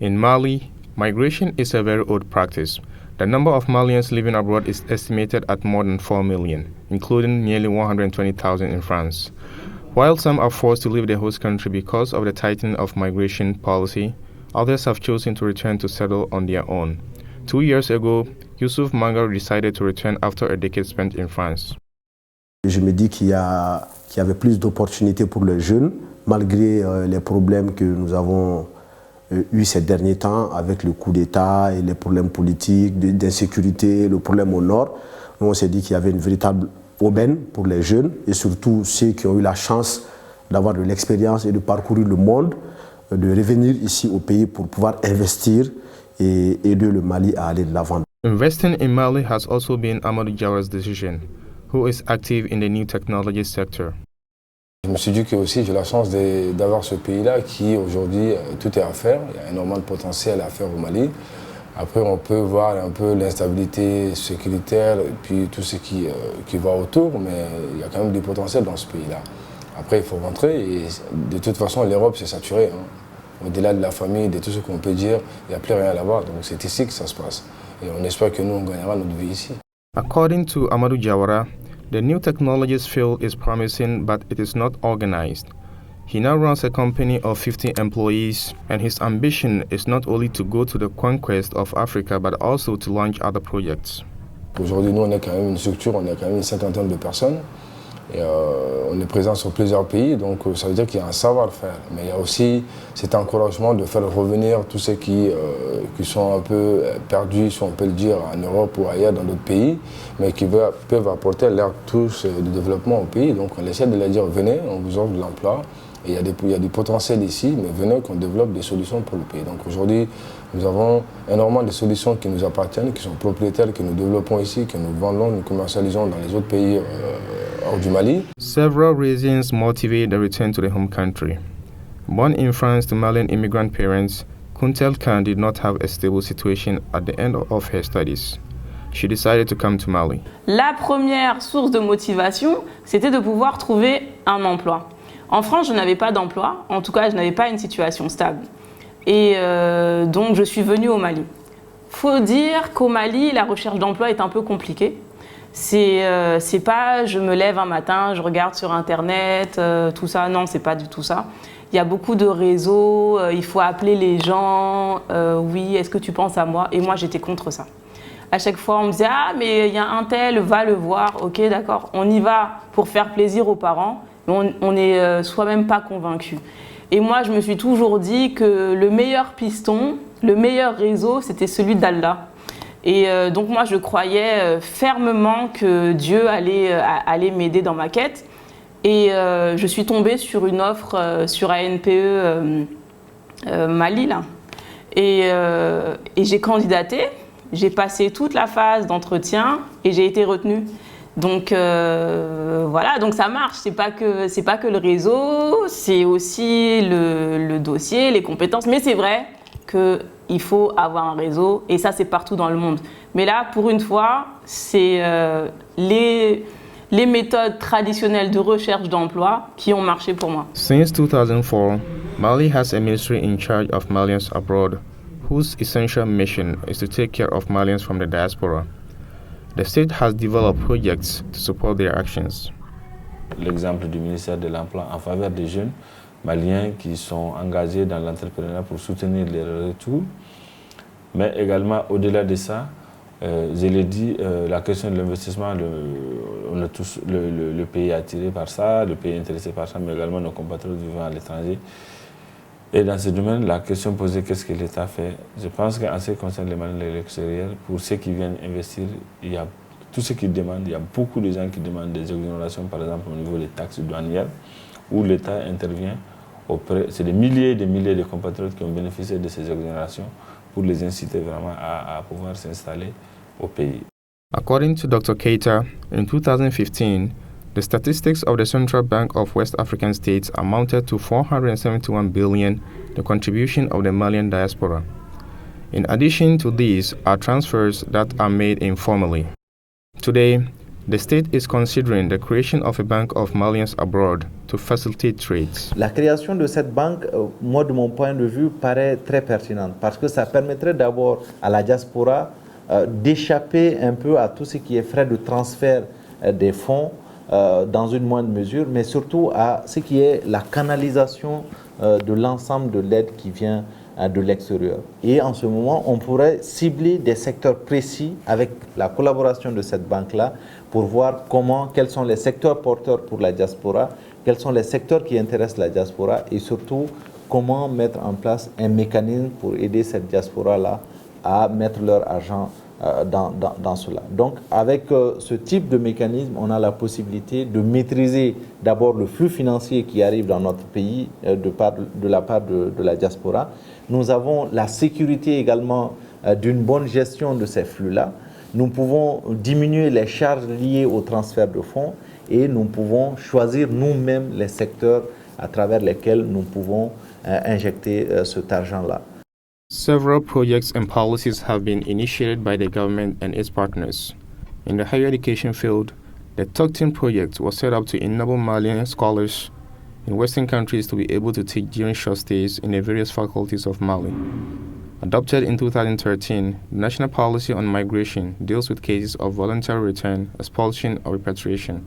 In Mali, migration is a very old practice. The number of Malians living abroad is estimated at more than 4 million, including nearly 120,000 in France. While some are forced to leave their host country because of the tightening of migration policy, others have chosen to return to settle on their own. 2 years ago, Youssouf Manga decided to return after a decade spent in France. Je me dis qu'il y avait plus d'opportunités pour les jeunes, malgré les problèmes que nous avons eu ces derniers temps avec le coup d'État et les problèmes politiques, d'insécurité, le problème au nord. Nous, on s'est dit qu'il y avait une véritable aubaine pour les jeunes et surtout ceux qui ont eu la chance d'avoir de l'expérience et de parcourir le monde, de revenir ici au pays pour pouvoir investir et aider le Mali à aller de l'avant. Investing in Mali has also been Amadou Diawara's decision, who is active in the new technology sector. Je me suis dit que aussi j'ai la chance d'avoir ce pays-là qui aujourd'hui tout est à faire. Il y a énormément de potentiel à faire au Mali. Après on peut voir un peu l'instabilité sécuritaire et puis tout ce qui va autour, mais il y a quand même du potentiel dans ce pays-là. Après il faut rentrer et de toute façon l'Europe c'est saturé. Au-delà de la famille, de tout ce qu'on peut dire, il n'y a plus rien là-bas. Donc c'est ici que ça se passe. Et on espère que nous on gagnera notre vie ici. According to Amadou Diawara, the new technologies field is promising, but it is not organized. He now runs a company of 50 employees, and his ambition is not only to go to the conquest of Africa, but also to launch other projects. Aujourd'hui, nous, on est quand même une structure, on est quand même une cinquantaine de personnes. Et on est présent sur plusieurs pays, donc ça veut dire qu'il y a un savoir-faire. Mais il y a aussi cet encouragement de faire revenir tous ceux qui sont un peu perdus, si on peut le dire, en Europe ou ailleurs dans d'autres pays, mais qui peuvent apporter leur touche de développement au pays. Donc on essaie de leur dire, venez, on vous offre de l'emploi. Et il y a du potentiel ici, mais venez qu'on développe des solutions pour le pays. Donc aujourd'hui, nous avons énormément de solutions qui nous appartiennent, qui sont propriétaires, que nous développons ici, que nous vendons, nous commercialisons dans les autres pays hors du Mali. Several reasons motivate the return to the home country. Born in France to Malian immigrant parents, Kuntel Khan did not have a stable situation at the end of her studies. She decided to come to Mali. La première source de motivation, c'était de pouvoir trouver un emploi. En France, je n'avais pas d'emploi, en tout cas, je n'avais pas une situation stable. Et donc, je suis venue au Mali. Il faut dire qu'au Mali, la recherche d'emploi est un peu compliquée. C'est pas je me lève un matin, je regarde sur Internet, tout ça. Non, c'est pas du tout ça. Il y a beaucoup de réseaux, il faut appeler les gens. Oui, est-ce que tu penses à moi? Et moi, j'étais contre ça. À chaque fois, on me disait « Ah, mais il y a un tel, va le voir. » Ok, d'accord. On y va pour faire plaisir aux parents. On n'est soi-même pas convaincu. Et moi, je me suis toujours dit que le meilleur piston, le meilleur réseau, c'était celui d'Allah. Et donc moi, je croyais fermement que Dieu allait m'aider dans ma quête. Et je suis tombée sur une offre sur ANPE Mali, là. Et j'ai candidaté, j'ai passé toute la phase d'entretien et j'ai été retenue. Donc voilà, donc ça marche. C'est pas que le réseau, c'est aussi le dossier, les compétences. Mais c'est vrai qu'il faut avoir un réseau et ça c'est partout dans le monde. Mais là, pour une fois, c'est les méthodes traditionnelles de recherche d'emploi qui ont marché pour moi. Since 2004, Mali has a ministry in charge of Malians abroad, whose essential mission is to take care of Malians from the diaspora. The state has developed projects to support their actions. L'exemple du ministère de l'Emploi en faveur des jeunes maliens qui sont engagés dans l'entrepreneuriat pour soutenir les retours. Mais également, au-delà de ça, je l'ai dit, la question de l'investissement, on est tous le pays attiré par ça, le pays intéressé par ça, mais également nos compatriotes vivant à l'étranger. Et dans ce domaine, la question posée, qu'est-ce que l'État fait? Je pense qu'en ce qui concerne les Maliens de l'extérieur, pour ceux qui viennent investir, il y a tout ce qu'ils demandent. Il y a beaucoup de gens qui demandent des exonérations, par exemple au niveau des taxes douanières, où l'État intervient auprès. C'est des milliers et des milliers de compatriotes qui ont bénéficié de ces exonérations pour les inciter vraiment à pouvoir s'installer au pays. According to Dr. Keita, in 2015, the statistics of the Central Bank of West African States amounted to 471 billion, the contribution of the Malian diaspora. In addition to these are transfers that are made informally. Today, The state is considering the creation of a bank of Malians abroad to facilitate trades. La création de cette banque, moi de mon point de vue, paraît très pertinente parce que ça permettrait d'abord à la diaspora d'échapper un peu à tout ce qui est frais de transfert des fonds dans une moindre mesure, mais surtout à ce qui est la canalisation de l'ensemble de l'aide qui vient de l'extérieur. Et en ce moment, on pourrait cibler des secteurs précis avec la collaboration de cette banque-là pour voir quels sont les secteurs porteurs pour la diaspora, quels sont les secteurs qui intéressent la diaspora et surtout comment mettre en place un mécanisme pour aider cette diaspora-là à mettre leur argent dans cela. Donc avec ce type de mécanisme, on a la possibilité de maîtriser d'abord le flux financier qui arrive dans notre pays de la part de la diaspora. Nous avons la sécurité également d'une bonne gestion de ces flux-là. Nous pouvons diminuer les charges liées au transfert de fonds et nous pouvons choisir nous-mêmes les secteurs à travers lesquels nous pouvons injecter cet argent-là. Several projects and policies have been initiated by the government and its partners. In the higher education field, the Toctin project was set up to enable Malian scholars in Western countries to be able to teach during short stays in the various faculties of Mali. Adopted in 2013, the National Policy on Migration deals with cases of voluntary return, expulsion, or repatriation.